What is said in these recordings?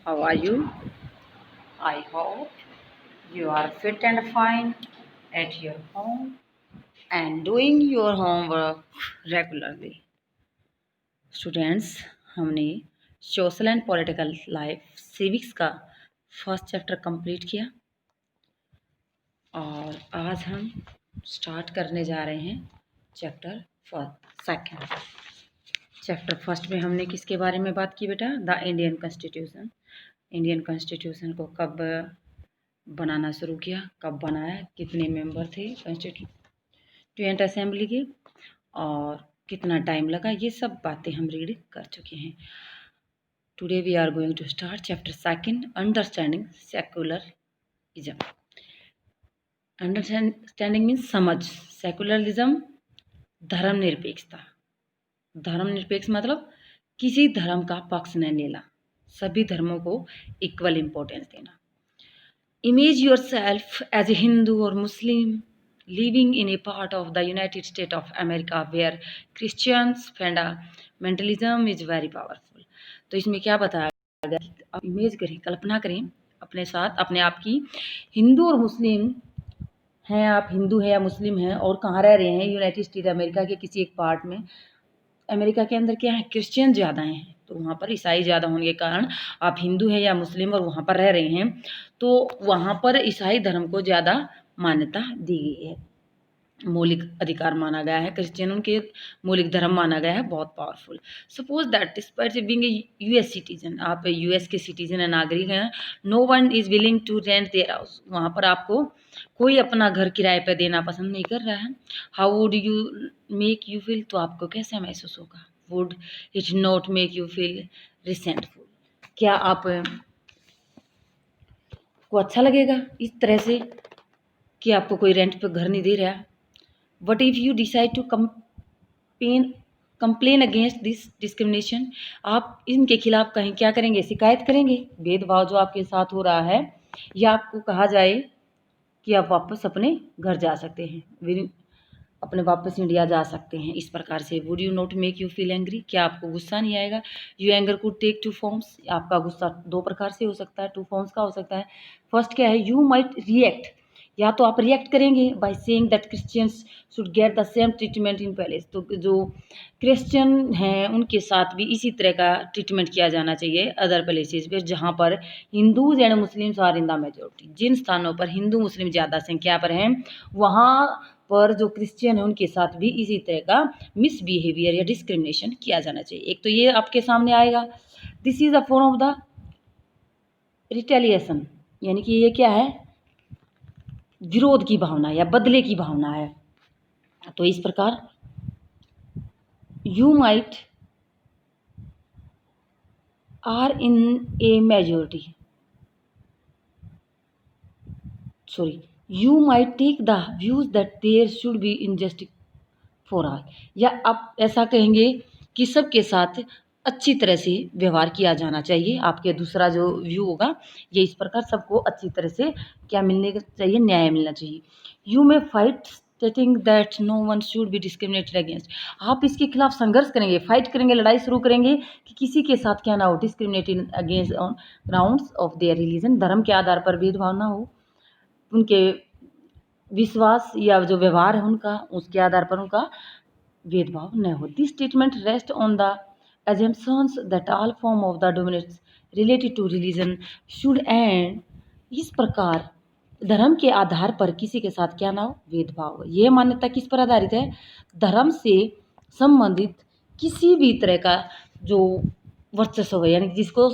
How are you? I hope you are fit and fine at your home and doing your homework regularly. Students, हमने social and political life civics का first chapter complete किया और आज हम start करने जा रहे हैं चैप्टर सेकेंड। चैप्टर फर्स्ट में हमने किसके बारे में बात की बेटा? The Indian constitution. Indian constitution को कब बनाना शुरू किया, कब बनाया, कितने मेंबर थे कॉन्स्टिट्यूएंट असेंबली के और कितना टाइम लगा, ये सब बातें हम रीड कर चुके हैं। Today we are going to start chapter second, understanding secularism. Understanding means समझ, सेकुलरिज्म धर्मनिरपेक्षता। धर्मनिरपेक्ष मतलब किसी धर्म का पक्ष नहीं लेना, सभी धर्मों को इक्वल इम्पोर्टेंस देना। Image yourself as a Hindu or Muslim living in a part of the United States of America where Christians fundamentalism is very powerful। तो इसमें क्या बताया गया? आप इमेज करें, कल्पना करें अपने साथ, अपने आप की हिंदू और मुस्लिम हैं, आप हिंदू हैं या मुस्लिम हैं और कहाँ रह रहे हैं? यूनाइटेड स्टेट अमेरिका के किसी एक पार्ट में। अमेरिका के अंदर क्या है? क्रिश्चियन ज़्यादा हैं, तो वहाँ पर ईसाई ज़्यादा होने के कारण आप हिंदू हैं या मुस्लिम और वहाँ पर रह रहे हैं, तो वहाँ पर ईसाई धर्म को ज़्यादा मान्यता दी गई है, मौलिक अधिकार माना गया है। क्रिश्चियनों के मौलिक धर्म माना गया है, बहुत powerful. Suppose that despite being a US citizen, आप यूएस के सिटीजन है, नागरिक हैं, no one is willing to rent their house, वहाँ पर आपको कोई अपना घर किराए पर देना पसंद नहीं कर रहा है। How would you make you feel, तो आपको कैसा महसूस होगा? Would it not make you feel resentful, क्या आप को अच्छा लगेगा इस तरह से कि आपको कोई रेंट पे घर नहीं दे रहा? What if you decide to complain against this discrimination, आप इनके खिलाफ कहीं क्या करेंगे? शिकायत करेंगे, भेदभाव जो आपके साथ हो रहा है, या आपको कहा जाए कि आप वापस अपने घर जा सकते हैं, अपने वापस इंडिया जा सकते हैं, इस प्रकार से। Would you not make you feel angry, क्या आपको गुस्सा नहीं आएगा? You anger could take two forms, आपका गुस्सा दो प्रकार से हो सकता है, टू फॉर्म्स का हो सकता है। फर्स्ट क्या है? यू माइट रिएक्ट, या तो आप रिएक्ट करेंगे by saying that Christians should get the same treatment in palace, तो जो क्रिश्चियन हैं उनके साथ भी इसी तरह का ट्रीटमेंट किया जाना चाहिए अदर प्लेसेस पे जहाँ पर Hindus and Muslims are in the majority. जिन स्थानों पर हिंदू मुस्लिम ज़्यादा संख्या पर हैं, वहाँ पर जो क्रिश्चियन है उनके साथ भी इसी तरह का मिसबिहेवियर या डिस्क्रिमिनेशन किया जाना चाहिए। एक तो ये आपके सामने आएगा, this is a form of the retaliation, यानी कि ये क्या है? विरोध की भावना या बदले की भावना है। तो इस प्रकार you might are in a majority, sorry, you might take the views that there should be injustice for all, या आप ऐसा कहेंगे कि सबके साथ अच्छी तरह से व्यवहार किया जाना चाहिए। आपके दूसरा जो व्यू होगा ये इस प्रकार, सबको अच्छी तरह से क्या मिलने चाहिए? न्याय मिलना चाहिए। You may fight stating that no one should be discriminated against, आप इसके खिलाफ संघर्ष करेंगे, फाइट करेंगे, लड़ाई शुरू करेंगे कि किसी के साथ क्या ना हो, discriminated against on grounds of their religion, धर्म के आधार पर भेदभाव ना हो, उनके विश्वास या जो व्यवहार है उनका, उसके आधार पर उनका भेदभाव न हो। This statement rest on the assumptions that all form of the dominance related to religion should end, इस प्रकार धर्म के आधार पर किसी के साथ क्या ना हो? भेदभाव। यह मान्यता किस पर आधारित है? धर्म से संबंधित किसी भी तरह का जो वर्चस्व है, यानी जिसको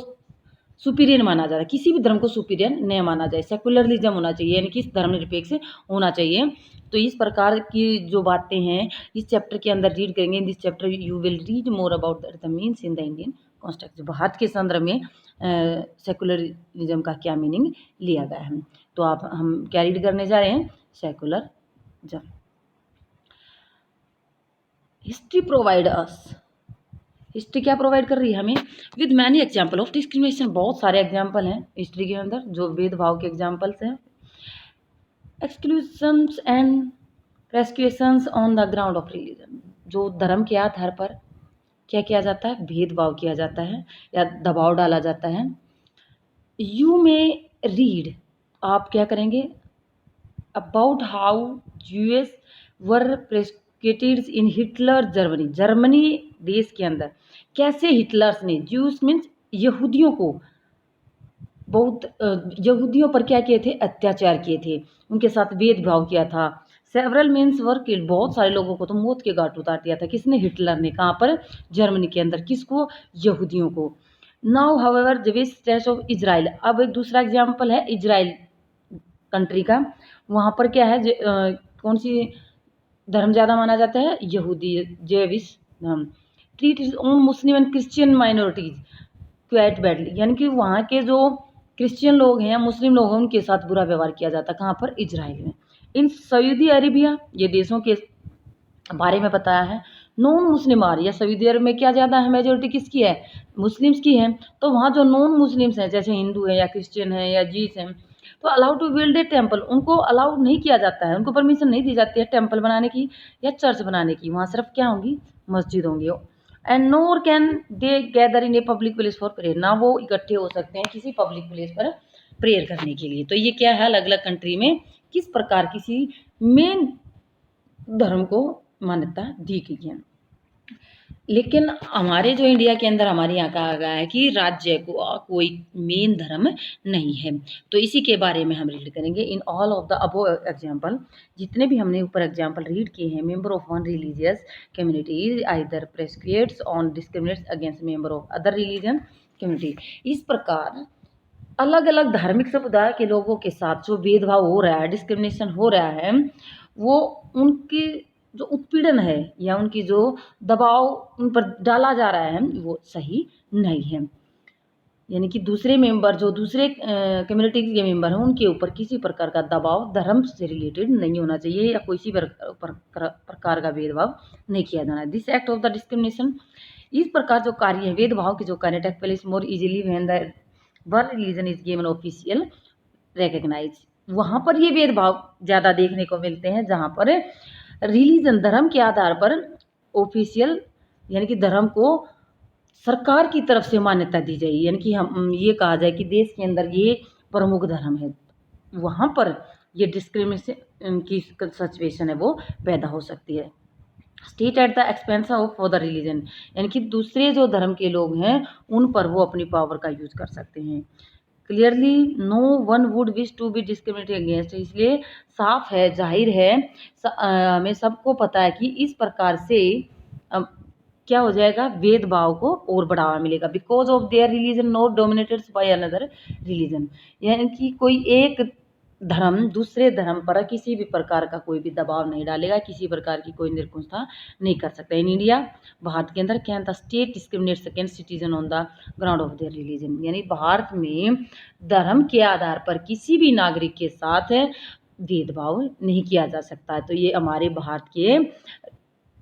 सुपीरियर माना जाता है, किसी भी धर्म को सुपीरियर नहीं माना जाए, सेकुलरिज्म होना चाहिए, यानी कि धर्मनिरपेक्ष होना चाहिए। तो इस प्रकार की जो बातें हैं इस चैप्टर के अंदर रीड करेंगे। In this chapter you will read more about the means in the Indian constitution, Bharat के संदर्भ में सेकुलरिज्म का क्या मीनिंग लिया गया है। तो आप हम क्या रीड करने जा रहे हैं? Secularism. History provide us, history क्या प्रोवाइड कर रही है हमें? With many example of discrimination, बहुत सारे एग्जाम्पल हैं हिस्ट्री के अंदर जो भेदभाव के एग्जाम्पल्स हैं। Exclusions and prescriptions on the ground of religion, जो धर्म के आधार पर क्या किया जाता है? भेदभाव किया जाता है या दबाव डाला जाता है। यू में रीड, आप क्या करेंगे, about how Jews were persecuted in Hitler Germany, Germany देश के अंदर कैसे हिटलर्स ने, ज्यूस मीन्स यहूदियों को, बहुत यहूदियों पर क्या किए थे, अत्याचार किए थे, उनके साथ भेदभाव किया था। सेवरल मीन्स वर किल्ड, बहुत सारे लोगों को तो मौत के घाट उतार दिया था, किसने, हिटलर ने, कहाँ पर, जर्मनी के अंदर, किसको, यहूदियों को। Now however Jewish state of Israel, अब एक दूसरा एग्जाम्पल है इजराइल कंट्री का, वहाँ पर क्या है, कौन सी धर्म ज़्यादा माना जाता है, यहूदी, जेविश धर्म। Treat is own Muslim and Christian minorities quite badly, यानी कि वहाँ के जो क्रिश्चियन लोग हैं, मुस्लिम लोग हैं, उनके साथ बुरा व्यवहार किया जाता है, कहाँ पर, इजराइल में। इन सऊदी अरेबिया, ये देशों के बारे में बताया है। नॉन मुस्लिम आ रही है, सऊदी अरब में क्या ज़्यादा है, मेजोरिटी किसकी है, मुस्लिम्स की है। तो वहाँ जो नॉन मुस्लिम्स हैं, जैसे हिंदू है या क्रिश्चियन है या जीस हैं, तो allow to build a temple, उनको अलाउ नहीं किया जाता है, उनको परमिशन नहीं दी जाती है टेम्पल बनाने की या चर्च बनाने की, वहाँ सिर्फ क्या होंगी, मस्जिद होंगी। And NOR can they gather in a public place for prayer, ना वो इकट्ठे हो सकते हैं किसी पब्लिक प्लेस पर प्रेयर करने के लिए। तो ये क्या है, अलग अलग कंट्री में किस प्रकार किसी मेन धर्म को मान्यता दी गई है। लेकिन हमारे जो इंडिया के अंदर हमारे यहाँ कहा गया है कि राज्य को कोई मेन धर्म नहीं है। तो इसी के बारे में हम रीड करेंगे। In all of the above example, जितने भी हमने ऊपर एग्जाम्पल रीड किए हैं, member of one religious community either persecutes on discriminates against member of other religion community. इस प्रकार अलग अलग धार्मिक समुदाय के लोगों के साथ जो भेदभाव हो रहा है, डिस्क्रिमिनेशन हो रहा है, वो उनकी जो उत्पीड़न है या उनकी जो दबाव उन पर डाला जा रहा है, वो सही नहीं है। यानी कि दूसरे मेंबर, जो दूसरे कम्युनिटी के मेंबर हैं, उनके ऊपर किसी प्रकार का दबाव धर्म से रिलेटेड नहीं होना चाहिए या कोई सी प्रकार का भेदभाव नहीं किया जाना। This act of the discrimination, इस प्रकार जो कार्य है, भेदभाव के जो कार्य, take place more easily when the one religion is given official recognise, वहाँ पर ये भेदभाव ज़्यादा देखने को मिलते हैं जहाँ पर रिलीजन, धर्म के आधार पर ऑफिशियल, यानी कि धर्म को सरकार की तरफ से मान्यता दी जाए, यानी कि हम ये कहा जाए कि देश के अंदर ये प्रमुख धर्म है, वहाँ पर ये डिस्क्रिमिनेशन की सिचुएशन है वो पैदा हो सकती है। State at the expense of for the religion, यानी कि दूसरे जो धर्म के लोग हैं उन पर वो अपनी पावर का यूज कर सकते हैं। Clearly no one would wish to be discriminated against, इसलिए साफ है, जाहिर है, हमें सबको पता है कि इस प्रकार से क्या हो जाएगा, भेदभाव को और बढ़ावा मिलेगा। Because of their religion not dominated by another religion, यानी कि कोई एक धर्म दूसरे धर्म पर किसी भी प्रकार का कोई भी दबाव नहीं डालेगा, किसी प्रकार की कोई निरकुशता नहीं कर सकता। इन इंडिया, भारत के अंदर, can the state discriminate against citizen on the ground of their religion, यानी भारत में धर्म के आधार पर किसी भी नागरिक के साथ भेदभाव नहीं किया जा सकता है। तो ये हमारे भारत के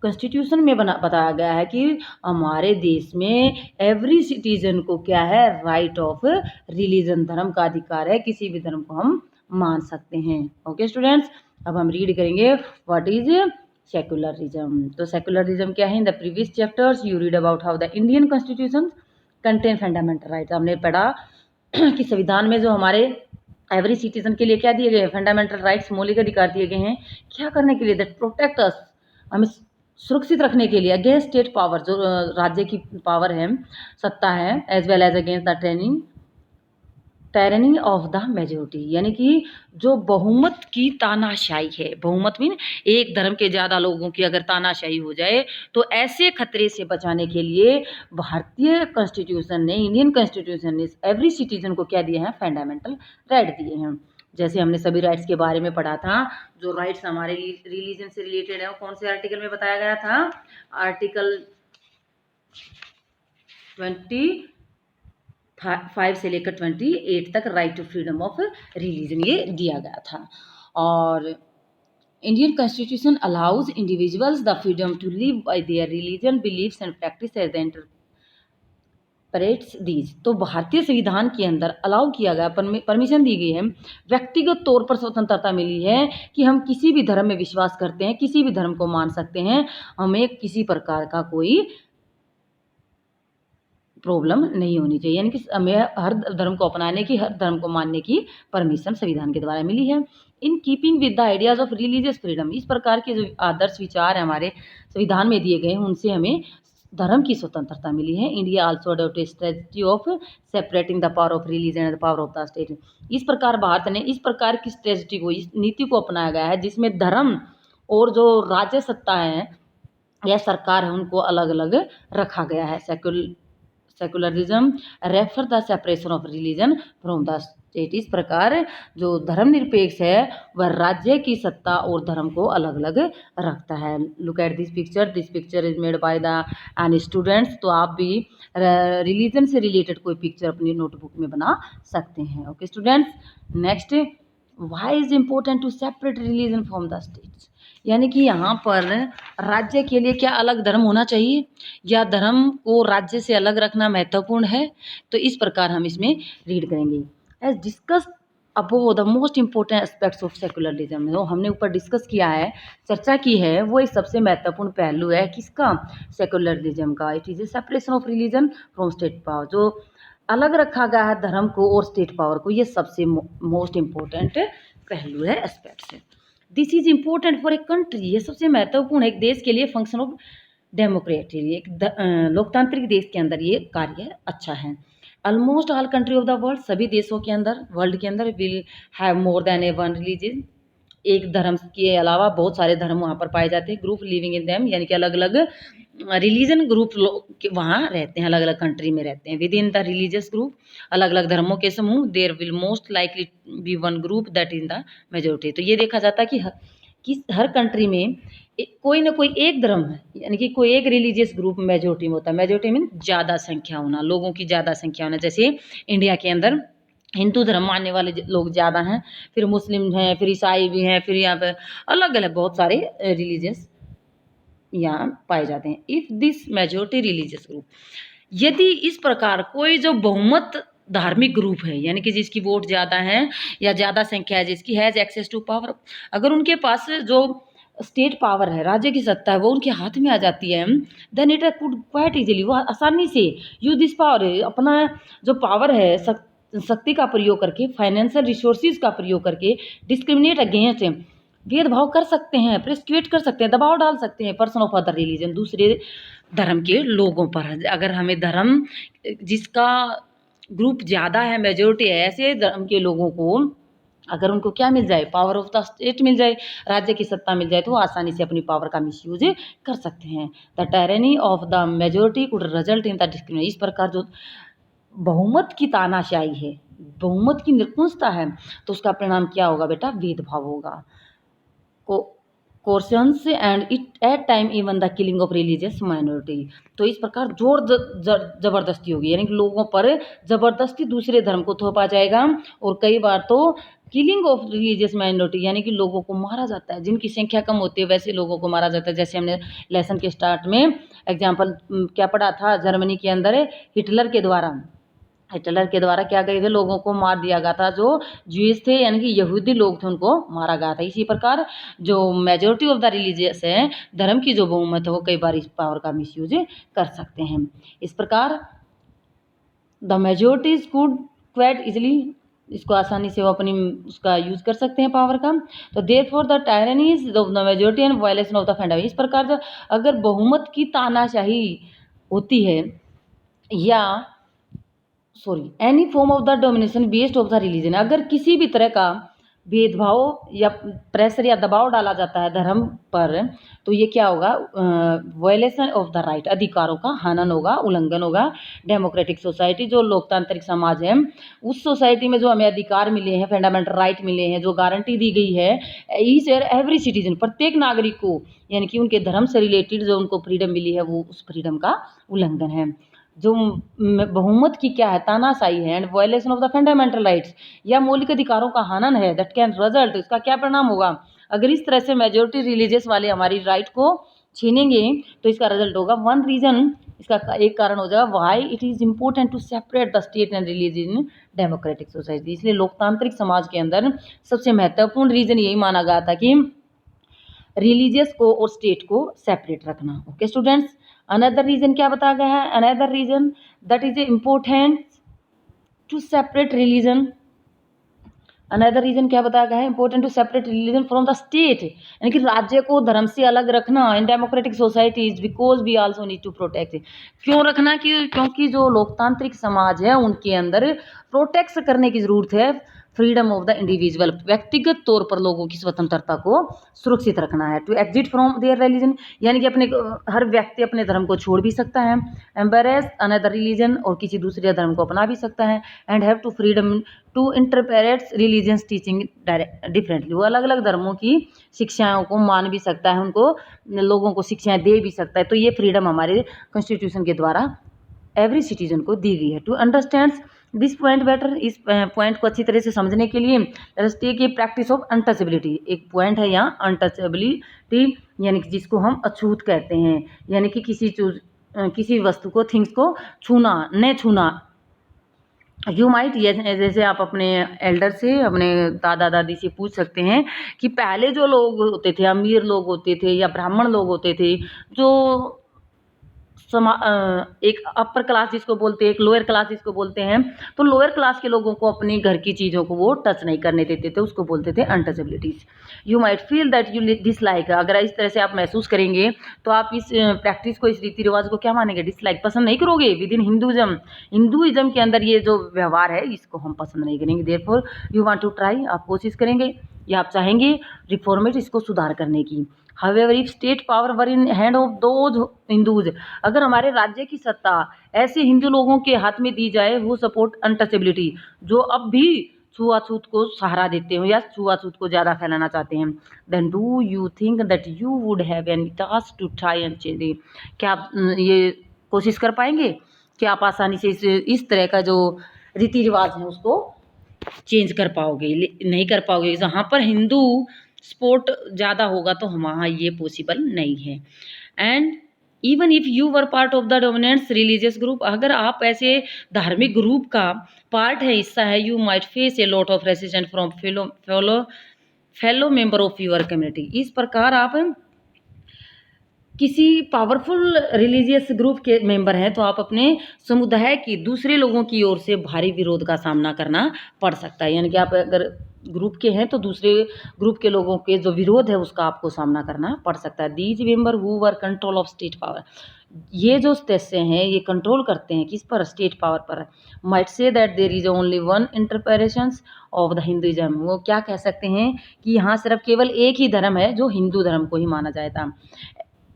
कॉन्स्टिट्यूशन में बताया गया है कि हमारे देश में एवरी सिटीजन को क्या है, राइट ऑफ रिलीजन, धर्म का अधिकार है, किसी भी धर्म को हम मान सकते हैं। ओके स्टूडेंट्स, अब हम रीड करेंगे व्हाट इज सेकुलरिज्म। तो सेकुलरिज्म क्या है, in the previous chapters you read about how the Indian constitution contain fundamental rights. हमने पढ़ा कि संविधान में जो हमारे एवरी सिटीजन के लिए क्या दिए गए, फंडामेंटल राइट्स, मौलिक अधिकार दिए गए हैं, क्या करने के लिए, दैट प्रोटेक्ट अस, हमें सुरक्षित रखने के लिए, अगेंस्ट स्टेट पावर, जो राज्य की पावर है, सत्ता है, as well as against the tyranny of the majority, यानी कि जो बहुमत की तानाशाही है, बहुमत मीन एक धर्म के ज़्यादा लोगों की अगर तानाशाही हो जाए, तो ऐसे खतरे से बचाने के लिए भारतीय कॉन्स्टिट्यूशन ने, इंडियन कॉन्स्टिट्यूशन ने एवरी सिटीजन को क्या दिए हैं, फंडामेंटल राइट दिए हैं। जैसे हमने सभी राइट्स के बारे में पढ़ा था, जो राइट्स हमारे रिलीजन से रिलेटेड है, वो कौन से आर्टिकल में बताया गया था, आर्टिकल 25 से लेकर 28 तक, right to freedom of religion ये दिया गया था। और Indian constitution allows individuals the freedom to live by their religion beliefs and practice as the these, तो भारतीय संविधान के अंदर अलाउ किया गया, परमिशन दी गई है, व्यक्तिगत तौर पर स्वतंत्रता मिली है कि हम किसी भी धर्म में विश्वास करते हैं, किसी भी धर्म को मान सकते हैं, हमें किसी प्रकार का कोई प्रॉब्लम नहीं होनी चाहिए, यानी कि हमें हर धर्म को अपनाने की, हर धर्म को मानने की परमिशन संविधान के द्वारा मिली है। In keeping with the ideas of religious freedom, इस प्रकार के जो आदर्श विचार हैं हमारे संविधान में दिए गए हैं, उनसे हमें धर्म की स्वतंत्रता मिली है। India also adopt a strategy of separating the power of religion and the power of the state. इस प्रकार भारत ने इस प्रकार की स्ट्रेटजी को, इस नीति को अपनाया गया है जिसमें धर्म और जो राज्य सत्ता है या सरकार है उनको अलग अलग रखा गया है। Secularism refer the separation of religion from the state. इस प्रकार जो धर्मनिरपेक्ष है वह राज्य की सत्ता और धर्म को अलग अलग रखता है। Look at this picture is made by the an students. तो आप भी रिलीजन से रिलेटेड कोई पिक्चर अपनी नोटबुक में बना सकते हैं। Okay students, next, why is important to separate religion from the states, यानी कि यहाँ पर राज्य के लिए क्या अलग धर्म होना चाहिए या धर्म को राज्य से अलग रखना महत्वपूर्ण है। तो इस प्रकार हम इसमें रीड करेंगे। As discuss above the most important aspects of secularism, जो हमने ऊपर डिस्कस किया है, चर्चा की है, वो एक सबसे महत्वपूर्ण पहलू है किसका, सेकुलरिज्म का। It is a separation of religion from state power, जो अलग रखा गया है धर्म को और स्टेट पावर को, ये सबसे मोस्ट इम्पोर्टेंट पहलू है, एस्पेक्ट्स है। This is important for a country, ये सबसे महत्वपूर्ण है एक देश के लिए। फंक्शन ऑफ डेमोक्रेसी, एक लोकतांत्रिक देश के अंदर ये कार्य अच्छा है। Almost all country of the world, सभी देशों के अंदर, वर्ल्ड के अंदर, will have more than A one religion, एक धर्म के अलावा बहुत सारे धर्म वहाँ पर पाए जाते हैं। ग्रुप लिविंग इन देम, यानी कि अलग अलग रिलीजन ग्रुप लोग वहाँ रहते हैं, अलग अलग कंट्री में रहते हैं। Within the religious group, अलग अलग धर्मों के समूह, there will most likely be one group that in the majority. तो ये देखा जाता है कि हर कंट्री में कोई ना कोई एक धर्म है, यानी कि कोई एक रिलीजियस ग्रुप मेजोरिटी में होता है। मेजोरिटी मीन ज़्यादा संख्या होना, लोगों की ज़्यादा संख्या होना। जैसे इंडिया के अंदर हिंदू धर्म मानने वाले लोग ज़्यादा हैं, फिर मुस्लिम हैं, फिर ईसाई भी हैं, फिर यहाँ पर अलग अलग बहुत सारे रिलीजियस यहाँ पाए जाते हैं। If this majority religious group, यदि इस प्रकार कोई जो बहुमत धार्मिक ग्रुप है, यानी कि जिसकी वोट ज़्यादा है या ज़्यादा संख्या है, जिसकी हैज़ एक्सेस टू पावर, अगर उनके पास जो स्टेट पावर है, राज्य की सत्ता है, वो उनके हाथ में आ जाती है, then it could quite easily, वो आसानी से यूज दिस पावर, अपना जो पावर है, शक्ति का प्रयोग करके, फाइनेंशियल रिसोर्सेज का प्रयोग करके, डिस्क्रिमिनेट अगेंस्ट, भेदभाव कर सकते हैं, प्रिस्क्रिप्ट कर सकते हैं, दबाव डाल सकते हैं पर्सन ऑफ अदर रिलीजन, दूसरे धर्म के लोगों पर। अगर हमें धर्म जिसका ग्रुप ज़्यादा है, मेजोरिटी है, ऐसे धर्म के लोगों को अगर उनको क्या मिल जाए, पावर ऑफ द स्टेट मिल जाए, राज्य की सत्ता मिल जाए, तो वो आसानी से अपनी पावर का मिसयूज कर सकते हैं। The tyranny of the majority could result in the discrimination. इस प्रकार जो बहुमत की तानाशाही है, बहुमत की निरंकुशता है, तो उसका परिणाम क्या होगा बेटा, भेदभाव होगा, coercions and it at time even the killing of religious minority. तो इस प्रकार जोर जबरदस्ती होगी, यानी कि लोगों पर जबरदस्ती दूसरे धर्म को थोपा जाएगा, और कई बार तो किलिंग ऑफ रिलीजियस माइनॉरिटी, यानी कि लोगों को मारा जाता है, जिनकी संख्या कम होती है वैसे लोगों को मारा जाता है। जैसे हमने लेसन के स्टार्ट में एग्जाम्पल क्या पढ़ा था, जर्मनी के अंदर हिटलर के द्वारा क्या गए थे, लोगों को मार दिया गया था, जो ज्यूज थे यानी कि यहूदी लोग थे, उनको मारा गया था। इसी प्रकार जो मेजोरिटी ऑफ द रिलीजियस है, धर्म की जो बहुमत है, वो कई बार इस पावर का मिसयूज कर सकते हैं। इस प्रकार the majorities could quite easily, इसको आसानी से वो अपनी उसका यूज कर सकते हैं पावर का। तो therefore the tyrannies of the majority and violation of the fundamental, इस प्रकार जो अगर बहुमत की तानाशाही होती है या any form of the domination based of the religion, अगर किसी भी तरह का भेदभाव या प्रेशर या दबाव डाला जाता है धर्म पर, तो ये क्या होगा, वायलेशन ऑफ द राइट, अधिकारों का हनन होगा, उल्लंघन होगा। डेमोक्रेटिक सोसाइटी, जो लोकतांत्रिक समाज है, उस सोसाइटी में जो हमें अधिकार मिले हैं, फंडामेंटल राइट मिले हैं, जो गारंटी दी गई है ईच एंड एवरी सिटीजन, प्रत्येक नागरिक को, यानी कि उनके धर्म से रिलेटेड जो उनको फ्रीडम मिली है, वो उस फ्रीडम का उल्लंघन है। जो बहुमत की क्या है, तानाशाही है, and violation of the fundamental rights, या मौलिक अधिकारों का हनन है, दैट कैन रिजल्ट, इसका क्या परिणाम होगा, अगर इस तरह से मेजोरिटी रिलीजियस वाले हमारी राइट को छीनेंगे, तो इसका रिजल्ट होगा, वन रीजन, इसका एक कारण हो जाएगा, why it is important to separate the state and religion in democratic society. इसलिए लोकतांत्रिक समाज के अंदर सबसे महत्वपूर्ण रीजन यही माना गया था कि रिलीजियस को और स्टेट को सेपरेट रखना। ओके स्टूडेंट्स, अनदर रीजन क्या बताया गया है, another reason that is important to separate religion. Another reason क्या बताया गया है, important to separate religion from the state, यानी कि राज्य को धर्म से अलग रखना in democratic societies, because we also need to protect. क्यों रखना, क्योंकि जो लोकतांत्रिक समाज है उनके अंदर प्रोटेक्ट करने की जरूरत है फ्रीडम ऑफ द इंडिविजुअल, व्यक्तिगत तौर पर लोगों की स्वतंत्रता को सुरक्षित रखना है। To exit from their religion, यानी कि अपने हर व्यक्ति अपने धर्म को छोड़ भी सकता है, एम्बेरेस अनदर रिलीजन, और किसी दूसरे धर्म को अपना भी सकता है, and have to freedom to interpret religious teaching differently, वो अलग अलग धर्मों की शिक्षाओं को मान भी सकता है, उनको लोगों को शिक्षाएं दे भी सकता है। तो ये फ्रीडम हमारे कॉन्स्टिट्यूशन के द्वारा एवरी सिटीजन को दी गई है। To understand this point better, इस पॉइंट को अच्छी तरह से समझने के लिए take a practice of untouchability, एक पॉइंट है यहाँ अनटचेबिलिटी, यानी कि जिसको हम अछूत कहते हैं, यानी कि किसी वस्तु को, थिंग्स को छूना, न छूना। यू माइट, ये जैसे आप अपने एल्डर से, अपने दादा दादी से पूछ सकते हैं कि पहले जो लोग होते थे, अमीर लोग होते थे या ब्राह्मण लोग होते थे, जो एक अपर क्लास जिसको बोलते हैं, एक लोअर क्लास जिसको बोलते हैं, तो लोअर क्लास के लोगों को अपने घर की चीज़ों को वो टच नहीं करने देते थे, उसको बोलते थे untouchabilities. You might feel that you dislike, अगर इस तरह से आप महसूस करेंगे तो आप इस प्रैक्टिस को, इस रीति रिवाज को क्या मानेंगे, डिसलाइक, पसंद नहीं करोगे। विद इन हिंदुइज्म के अंदर ये जो व्यवहार है इसको हम पसंद नहीं करेंगे। Therefore you want to try, आप कोशिश करेंगे या आप चाहेंगे रिफॉर्मेट, इसको सुधार करने की। However, if state power were in hand of those Hindus, अगर हमारे राज्य की सत्ता ऐसे हिंदू लोगों के हाथ में दी जाए वो सपोर्ट अनटचेबिलिटी, जो अब भी छुआछूत को सहारा देते हो या छुआछूत को ज़्यादा फैलाना चाहते हैं, then do you think that you would have any task to try and change, क्या आप ये कोशिश कर पाएंगे कि आप आसानी से इस तरह का जो रीति रिवाज है उसको चेंज कर पाओगे? नहीं कर पाओगे। जहाँ पर हिंदू सपोर्ट ज़्यादा होगा तो वहाँ ये पॉसिबल नहीं है। And even if you were part of the dominant religious group, अगर आप ऐसे धार्मिक ग्रुप का पार्ट है, हिस्सा है, you might face a lot of resistance from fellow member of your community. इस प्रकार आप किसी पावरफुल रिलीजियस ग्रुप के मेंबर हैं तो आप अपने समुदाय की दूसरे लोगों की ओर से भारी विरोध का सामना करना पड़ सकता है, यानी कि आप अगर ग्रुप के हैं तो दूसरे ग्रुप के लोगों के जो विरोध है उसका आपको सामना करना पड़ सकता है। These member who were control of state power, ये जो सदस्य हैं ये कंट्रोल करते हैं किस पर, स्टेट पावर पर। Might say that there is only one interpretation of the Hinduism, वो क्या कह सकते हैं कि यहाँ सिर्फ केवल एक ही धर्म है जो हिंदू धर्म को ही माना जाता,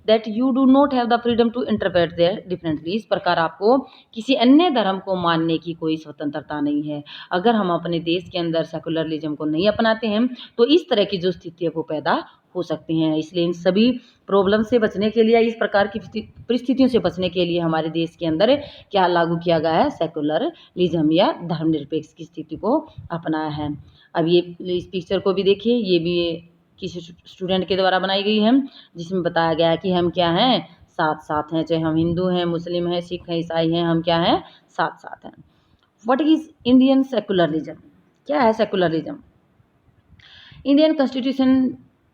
that you do not have the freedom to interpret their differently. इस प्रकार आपको किसी अन्य धर्म को मानने की कोई स्वतंत्रता नहीं है। अगर हम अपने देश के अंदर सेकुलरिज्म को नहीं अपनाते हैं तो इस तरह की जो स्थिति है वो पैदा हो सकती हैं। इसलिए इन सभी प्रॉब्लम से बचने के लिए, इस प्रकार की परिस्थितियों से बचने के लिए हमारे देश के अंदर क्या लागू किया गया है, सेकुलरिज्म या धर्मनिरपेक्ष की स्थिति को अपनाया है। अब ये इस पिक्चर को भी देखिए, ये भी किसी स्टूडेंट के द्वारा बनाई गई है, जिसमें बताया गया है कि हम क्या हैं, साथ साथ हैं, चाहे हम हिंदू हैं, मुस्लिम हैं, सिख हैं, ईसाई हैं, हम क्या हैं, साथ साथ हैं। व्हाट इज इंडियन सेकुलरिज्म, क्या है secularism? Indian constitution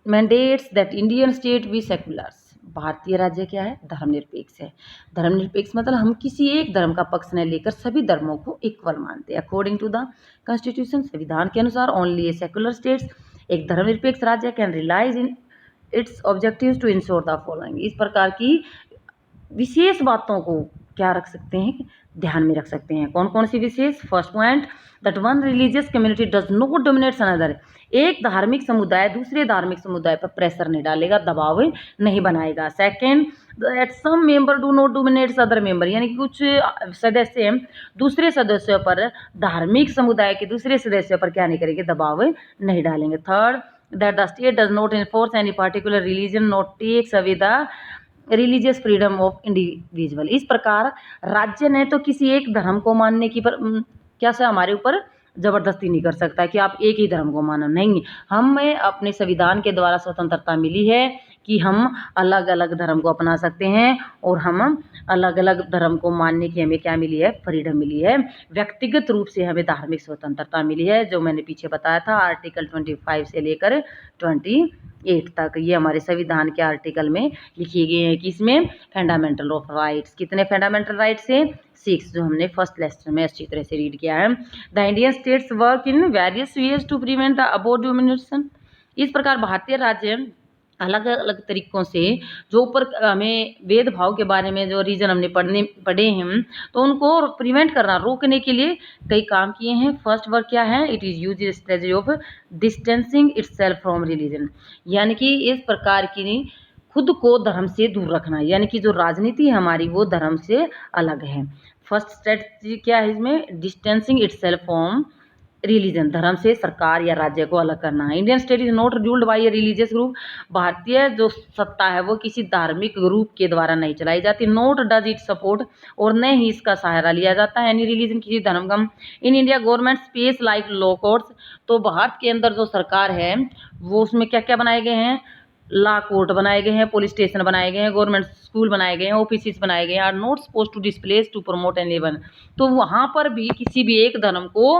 mandates that Indian state be seculars, भारतीय राज्य क्या है, धर्मनिरपेक्ष है। धर्मनिरपेक्ष मतलब हम किसी एक धर्म का पक्ष न लेकर सभी धर्मों को इक्वल मानते हैं। अकॉर्डिंग टू द कॉन्स्टिट्यूशन, संविधान के अनुसार, ओनली ए सेकुलर स्टेट्स, एक धर्मनिरपेक्ष राज्य can realise in its objectives to ensure the following, इस प्रकार की विशेष बातों को क्या रख सकते हैं, ध्यान में रख सकते हैं। कौन कौन सी विशेष? First point, that one religious community does not dominates another, एक धार्मिक समुदाय दूसरे धार्मिक समुदाय पर प्रेशर नहीं डालेगा, दबाव नहीं बनाएगा। Second, that some member do not dominates other member, यानी कि कुछ सदस्य दूसरे सदस्यों पर, धार्मिक समुदाय के दूसरे सदस्यों पर क्या नहीं करेंगे, दबाव नहीं डालेंगे। Third, that the state does not enforce any particular religion not takes away the religious freedom of individual, इस प्रकार राज्य ने तो किसी एक धर्म को मानने की क्या से हमारे ऊपर जबरदस्ती नहीं कर सकता कि आप एक ही धर्म को मानो, नहीं। हमें अपने संविधान के द्वारा स्वतंत्रता मिली है कि हम अलग अलग धर्म को अपना सकते हैं और हम अलग अलग धर्म को मानने की हमें क्या मिली है, फ्रीडम मिली है। व्यक्तिगत रूप से हमें धार्मिक स्वतंत्रता मिली है, जो मैंने पीछे बताया था आर्टिकल 25 से लेकर 28 तक। ये हमारे संविधान के आर्टिकल में लिखी गई है कि इसमें फंडामेंटल ऑफ राइट्स, कितने फंडामेंटल राइट्स है, 6, जो हमने फर्स्ट लेक्चर में अच्छी तरह से रीड किया है। The Indian states work in various ways to prevent the अबोर्ड डोमिनेशन। इस प्रकार भारतीय राज्य अलग अलग तरीकों से जो ऊपर हमें भेदभाव के बारे में जो रीजन हमने पढ़े हैं, तो उनको प्रिवेंट करना, रोकने के लिए कई काम किए हैं। फर्स्ट वर्क क्या है, it is use strategy of distancing itself from religion, यानी कि इस प्रकार की खुद को धर्म से दूर रखना, यानी कि जो राजनीति है हमारी वो धर्म से अलग है। फर्स्ट स्ट्रेटजी क्या है इसमें, डिस्टेंसिंग इटसेल्फ फ्रॉम रिलीजन, धर्म से सरकार या राज्य को अलग करना है। Indian state is not ruled by a religious group, भारतीय जो सत्ता है वो किसी धार्मिक ग्रुप के द्वारा नहीं चलाई जाती। नोट डज इट सपोर्ट, और न ही इसका सहारा लिया जाता है एनी रिलीजन, किसी धर्म का। In India government space like law courts, तो भारत के अंदर जो सरकार है वो उसमें क्या क्या बनाए गए हैं, लॉ कोर्ट बनाए गए हैं, पुलिस स्टेशन बनाए गए हैं, गवर्नमेंट स्कूल बनाए गए हैं, ऑफिस बनाए गए हैं, are not suppose to display to promote any one. तो वहाँ पर भी किसी भी एक धर्म को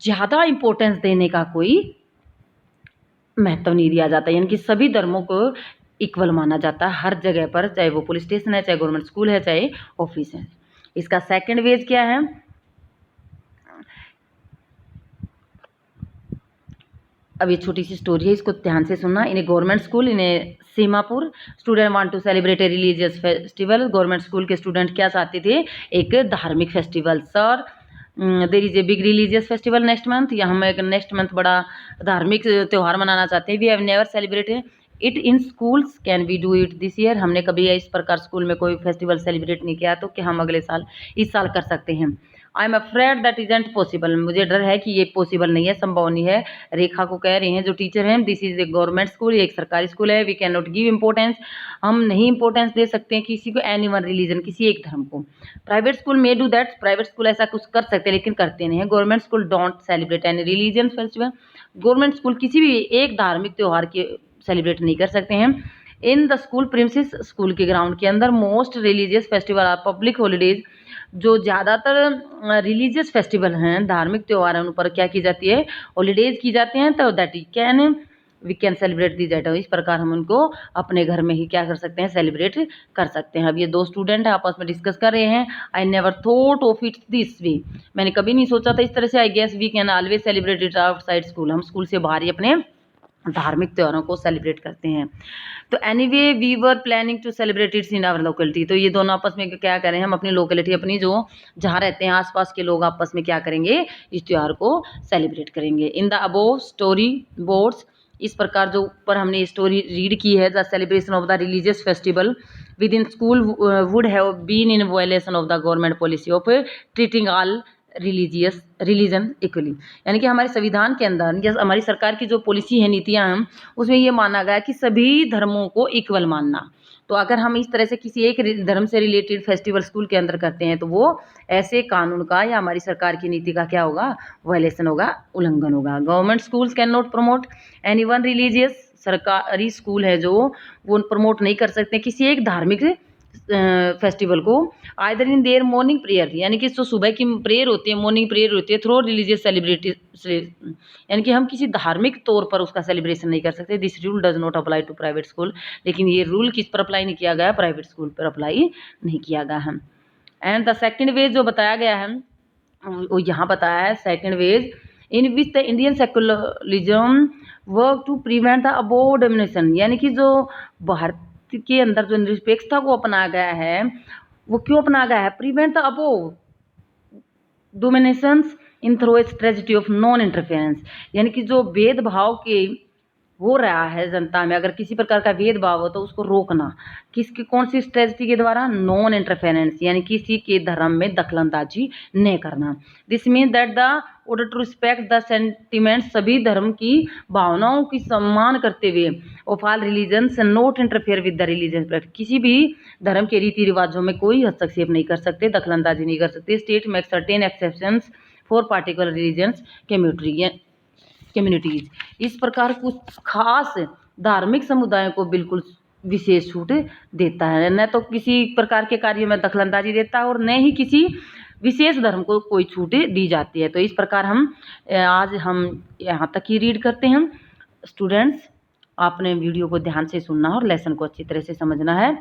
ज़्यादा इंपॉर्टेंस देने का कोई महत्व नहीं दिया जाता, यानी कि सभी धर्मों को इक्वल माना जाता है हर जगह पर, चाहे वो पुलिस स्टेशन है, चाहे गवर्नमेंट स्कूल है, चाहे ऑफिस है। इसका सेकंड वेज क्या है, अब ये छोटी सी स्टोरी है, इसको ध्यान से सुनना। In a government school in a Seemapur, student want to celebrate a religious festival. Government school के स्टूडेंट क्या चाहते थे, एक धार्मिक festival. Sir there is a big religious festival next month, या हम एक नेक्स्ट मंथ बड़ा धार्मिक त्यौहार मनाना चाहते हैं। We have never celebrated it in schools, can we do it this year, हमने कभी इस प्रकार स्कूल में कोई फेस्टिवल सेलिब्रेट नहीं किया, तो क्या हम अगले साल, इस साल कर सकते हैं। I am afraid that isn't possible, मुझे डर है कि ये पॉसिबल नहीं है, संभव नहीं है। रेखा को कह रहे हैं जो टीचर हैं, this is a government school, ये एक सरकारी स्कूल है। We can not give importance, हम नहीं इंपॉर्टेंस दे सकते हैं किसी को, एनी वन रिलीजन, किसी एक धर्म को। Private school may do that, private school ऐसा कुछ कर सकते हैं लेकिन करते नहीं है। Government school don't celebrate any religion festival, government school किसी भी एक धार्मिक त्यौहार के सेलिब्रेट नहीं कर सकते हैं। In the school premises, school के ग्राउंड के अंदर, most religious festival are public holidays, जो ज़्यादातर रिलीजियस फेस्टिवल हैं, धार्मिक त्यौहार हैं, उन पर क्या की जाती है, हॉलीडेज की जाते हैं। तो that we can celebrate the that, इस प्रकार हम उनको अपने घर में ही क्या कर सकते हैं, सेलिब्रेट कर सकते हैं। अब ये दो स्टूडेंट हैं आपस में डिस्कस कर रहे हैं। I never thought of it this way, मैंने कभी नहीं सोचा था इस तरह से। I guess we can always celebrate it outside school, हम स्कूल से बाहर ही अपने धार्मिक त्योहारों को सेलिब्रेट करते हैं। तो anyway we were planning to celebrate its in our locality, तो ये दोनों आपस में क्या करें, हम अपनी लोकेलिटी, अपनी जो जहाँ रहते हैं आसपास के लोग आपस में क्या करेंगे, इस त्यौहार को सेलिब्रेट करेंगे। In the above story boards, इस प्रकार जो ऊपर हमने स्टोरी रीड की है, the celebration of the religious festival within school would have been in violation of the government policy of treating all religion equally, यानी कि हमारे संविधान के अंदर या हमारी सरकार की जो पॉलिसी है, नीतियां हैं, उसमें ये माना गया कि सभी धर्मों को इक्वल मानना। तो अगर हम इस तरह से किसी एक धर्म से रिलेटेड फेस्टिवल स्कूल के अंदर करते हैं तो वो ऐसे कानून का या हमारी सरकार की नीति का क्या होगा, वायलेशन होगा, उल्लंघन होगा। Government schools can not promote any one religious, सरकारी स्कूल है जो वो प्रमोट नहीं कर सकते किसी एक धार्मिक फेस्टिवल को। Either in their morning prayer, यानी कि जो सुबह की प्रेयर होती है, मॉर्निंग प्रेयर होती है, थ्रू रिलीजियस सेलिब्रिटी, यानी कि हम किसी धार्मिक तौर पर उसका सेलिब्रेशन नहीं कर सकते। This rule does not apply to private school, लेकिन ये रूल किस पर अप्लाई नहीं किया गया, प्राइवेट स्कूल पर अप्लाई नहीं किया गया है। एंड द सेकेंड वेज जो बताया गया है वो यहाँ बताया है, second ways in which the Indian secularism work to prevent the above domination, यानी कि जो भारत के अंदर जो निरपेक्षता को अपनाया गया है, वो क्यों अपनाया गया है, prevent the above dominations in through a strategy of non interference, यानी कि जो भेदभाव के हो रहा है जनता में, अगर किसी प्रकार का भेदभाव हो तो उसको रोकना, किसकी कौन सी स्ट्रेटजी के द्वारा, नॉन इंटरफेरेंस, यानी किसी के धर्म में दखलंदाजी न करना। This mean that the order to respect the sentiments, सभी धर्म की भावनाओं की सम्मान करते हुए, of all religions not interfere with the religious practice, किसी भी धर्म के रीति रिवाजों में कोई हस्तक्षेप नहीं कर सकते, दखलंदाजी नहीं कर सकते। State make certain exceptions for particular religions communities, इस प्रकार कुछ खास धार्मिक समुदायों को बिल्कुल विशेष छूट देता है, न तो किसी प्रकार के कार्यों में दखलंदाजी देता है और न ही किसी विशेष धर्म को कोई छूट दी जाती है। तो इस प्रकार आज हम यहाँ तक ही रीड करते हैं। स्टूडेंट्स, आपने वीडियो को ध्यान से सुनना और लेसन को अच्छी तरह से समझना है।